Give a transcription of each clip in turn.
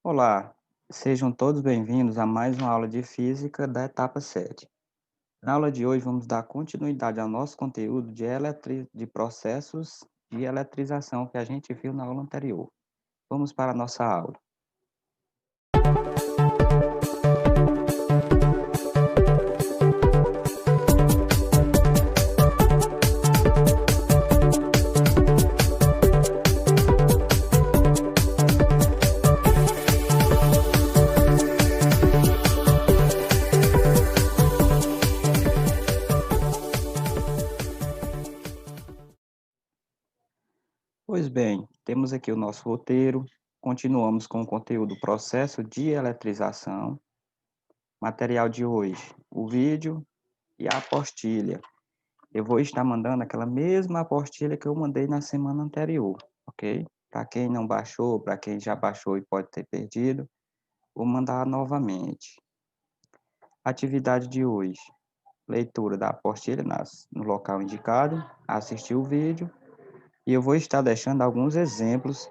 Olá, sejam todos bem-vindos a mais uma aula de física da etapa 7. Na aula de hoje vamos dar continuidade ao nosso conteúdo de processos de eletrização que a gente viu na aula anterior. Vamos para a nossa aula. Pois bem, temos aqui o nosso roteiro, continuamos com o conteúdo processo de eletrização, material de hoje, o vídeo e a apostila. Eu vou estar mandando aquela mesma apostila que eu mandei na semana anterior, ok? Para quem não baixou, para quem já baixou e pode ter perdido, vou mandar novamente. Atividade de hoje: leitura da apostila no local indicado, assistir o vídeo, e eu vou estar deixando alguns exemplos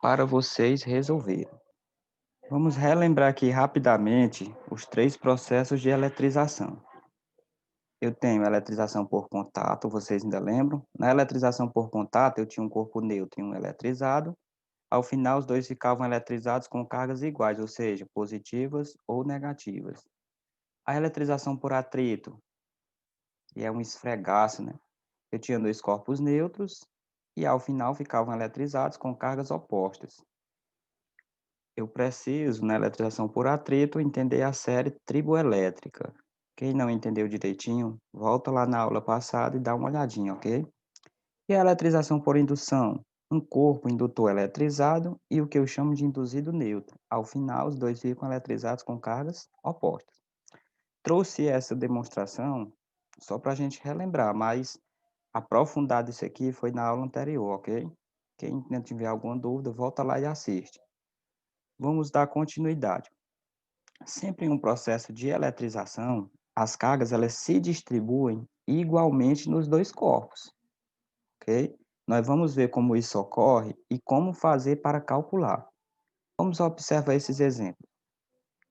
para vocês resolverem. Vamos relembrar aqui rapidamente os três processos de eletrização. Eu tenho eletrização por contato, vocês ainda lembram? Na eletrização por contato, eu tinha um corpo neutro e um eletrizado. Ao final, os dois ficavam eletrizados com cargas iguais, ou seja, positivas ou negativas. A eletrização por atrito, que é um esfregaço, né? Eu tinha dois corpos neutros e ao final ficavam eletrizados com cargas opostas. Eu preciso, na eletrização por atrito, entender a série triboelétrica. Quem não entendeu direitinho, volta lá na aula passada e dá uma olhadinha, ok? E a eletrização por indução? Um corpo indutor eletrizado e o que eu chamo de induzido neutro. Ao final, os dois ficam eletrizados com cargas opostas. Trouxe essa demonstração só para a gente relembrar, mas aprofundado isso aqui foi na aula anterior, ok? Quem não tiver alguma dúvida, volta lá e assiste. Vamos dar continuidade. Sempre em um processo de eletrização, as cargas elas se distribuem igualmente nos dois corpos, ok? Nós vamos ver como isso ocorre e como fazer para calcular. Vamos observar esses exemplos.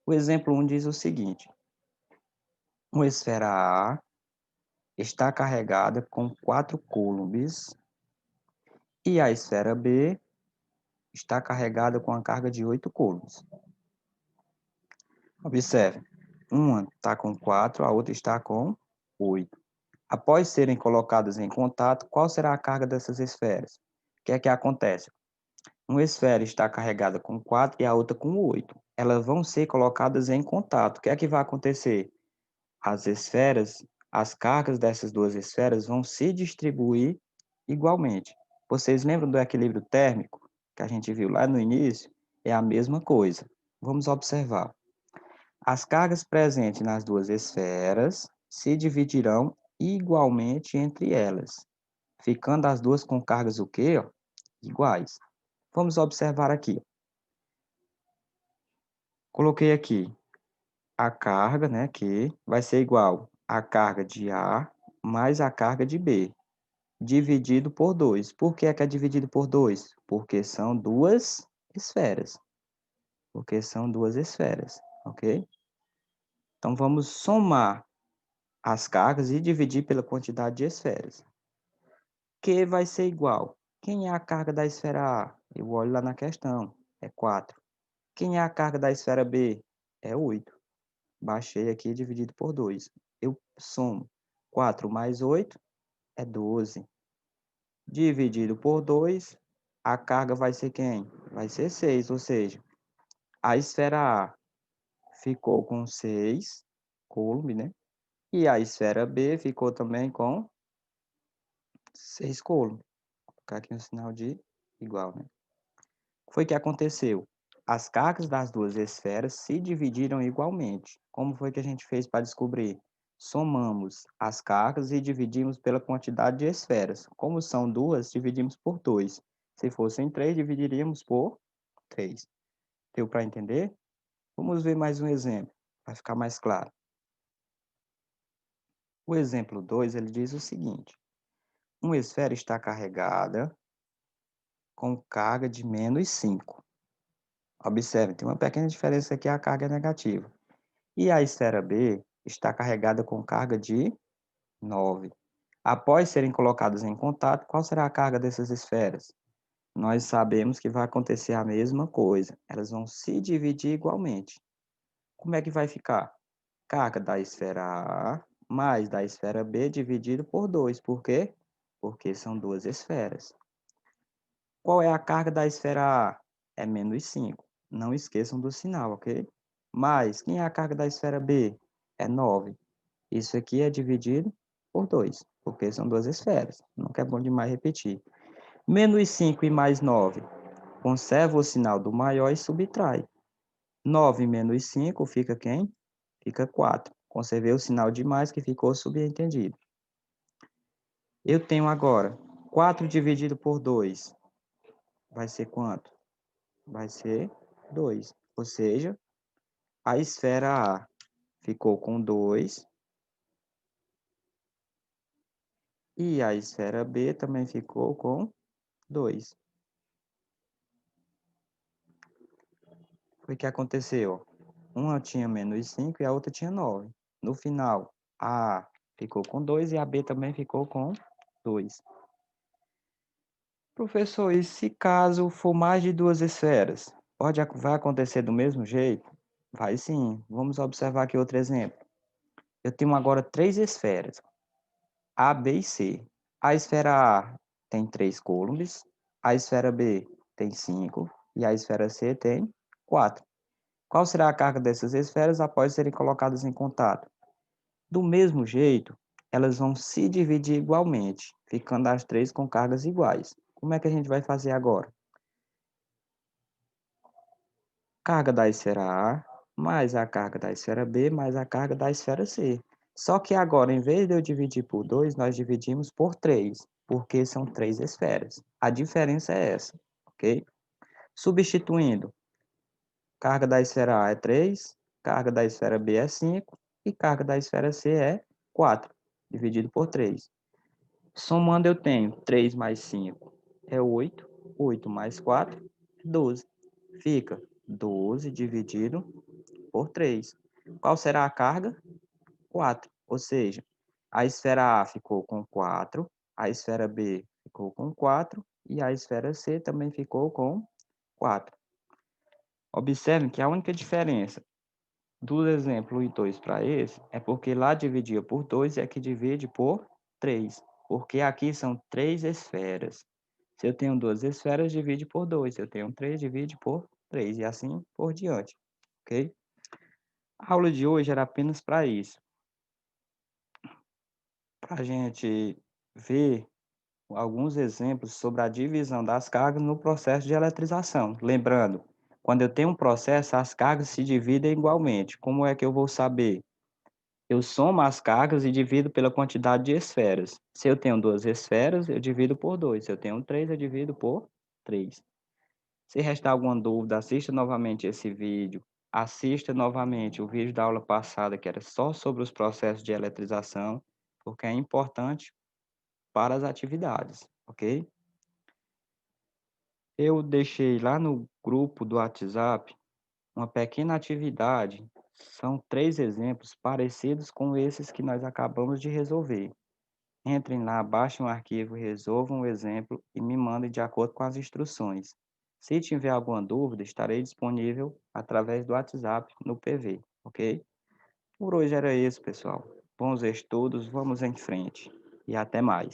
O exemplo 1 diz o seguinte: uma esfera A está carregada com 4 coulombs e a esfera B está carregada com a carga de 8 coulombs. Observe, uma está com 4, a outra está com 8. Após serem colocadas em contato, qual será a carga dessas esferas? O que é que acontece? Uma esfera está carregada com 4 e a outra com 8. Elas vão ser colocadas em contato. O que é que vai acontecer? As cargas dessas duas esferas vão se distribuir igualmente. Vocês lembram do equilíbrio térmico que a gente viu lá no início? É a mesma coisa. Vamos observar. As cargas presentes nas duas esferas se dividirão igualmente entre elas, ficando as duas com cargas o quê? Iguais. Vamos observar aqui. Coloquei aqui a carga, né, que vai ser igual à carga de A mais a carga de B, dividido por 2. Por que é dividido por 2? Porque são duas esferas. Porque são duas esferas, ok? Então, vamos somar as cargas e dividir pela quantidade de esferas. Que vai ser igual. Quem é a carga da esfera A? Eu olho lá na questão, é 4. Quem é a carga da esfera B? É 8. Baixei aqui dividido por 2. Eu somo 4 mais 8 é 12. Dividido por 2, a carga vai ser quem? Vai ser 6, ou seja, a esfera A ficou com 6 coulomb, né? E a esfera B ficou também com 6 coulomb. Vou colocar aqui um sinal de igual, né? O que foi que aconteceu? As cargas das duas esferas se dividiram igualmente. Como foi que a gente fez para descobrir? Somamos as cargas e dividimos pela quantidade de esferas. Como são duas, dividimos por 2. Se fossem 3, dividiríamos por 3. Deu para entender? Vamos ver mais um exemplo, para ficar mais claro. O exemplo 2, ele diz o seguinte: uma esfera está carregada com carga de -5. Observe, tem uma pequena diferença aqui, a carga é negativa. E a esfera B está carregada com carga de 9. Após serem colocadas em contato, qual será a carga dessas esferas? Nós sabemos que vai acontecer a mesma coisa, elas vão se dividir igualmente. Como é que vai ficar? Carga da esfera A mais da esfera B dividido por 2. Por quê? Porque são duas esferas. Qual é a carga da esfera A? É menos 5. Não esqueçam do sinal, ok? Mais, quem é a carga da esfera B? É 9. Isso aqui é dividido por 2, porque são duas esferas. Nunca é bom demais repetir. Menos 5 e mais 9. Conserva o sinal do maior e subtrai. 9 menos 5 fica quem? Fica 4. Conservei o sinal de mais que ficou subentendido. Eu tenho agora 4 dividido por 2. Vai ser quanto? Vai ser 2. Ou seja, a esfera A ficou com 2 e a esfera B também ficou com 2. Foi o que aconteceu? Uma tinha menos 5 e a outra tinha 9. No final, a A ficou com 2 e a B também ficou com 2. Professor, e se caso for mais de duas esferas? Vai acontecer do mesmo jeito? Vai sim. Vamos observar aqui outro exemplo. Eu tenho agora três esferas, A, B e C. A esfera A tem 3 coulombs, a esfera B tem 5 e a esfera C tem 4. Qual será a carga dessas esferas após serem colocadas em contato? Do mesmo jeito, elas vão se dividir igualmente, ficando as três com cargas iguais. Como é que a gente vai fazer agora? Carga da esfera A mais a carga da esfera B mais a carga da esfera C. Só que agora, em vez de eu dividir por 2, nós dividimos por 3, porque são três esferas. A diferença é essa, ok? Substituindo, carga da esfera A é 3, carga da esfera B é 5 e carga da esfera C é 4, dividido por 3. Somando, eu tenho 3 mais 5 é 8, 8 mais 4 é 12. Fica 12 dividido por 3. Qual será a carga? 4. Ou seja, a esfera A ficou com 4, a esfera B ficou com 4 e a esfera C também ficou com 4. Observem que a única diferença do exemplo 2 para esse é porque lá dividia por 2 e aqui divide por 3, porque aqui são três esferas. Se eu tenho duas esferas, divide por 2. Se eu tenho 3, divide por 3 e assim por diante, ok? A aula de hoje era apenas para isso, para a gente ver alguns exemplos sobre a divisão das cargas no processo de eletrização. Lembrando, quando eu tenho um processo, as cargas se dividem igualmente. Como é que eu vou saber? Eu somo as cargas e divido pela quantidade de esferas. Se eu tenho duas esferas, eu divido por 2. Se eu tenho 3, eu divido por 3. Se restar alguma dúvida, assista novamente esse vídeo. Assista novamente o vídeo da aula passada, que era só sobre os processos de eletrização, porque é importante para as atividades, ok? Eu deixei lá no grupo do WhatsApp uma pequena atividade. São 3 exemplos parecidos com esses que nós acabamos de resolver. Entrem lá, baixem um arquivo, resolvam o exemplo e me mandem de acordo com as instruções. Se tiver alguma dúvida, estarei disponível através do WhatsApp no PV, ok? Por hoje era isso, pessoal. Bons estudos, vamos em frente e até mais.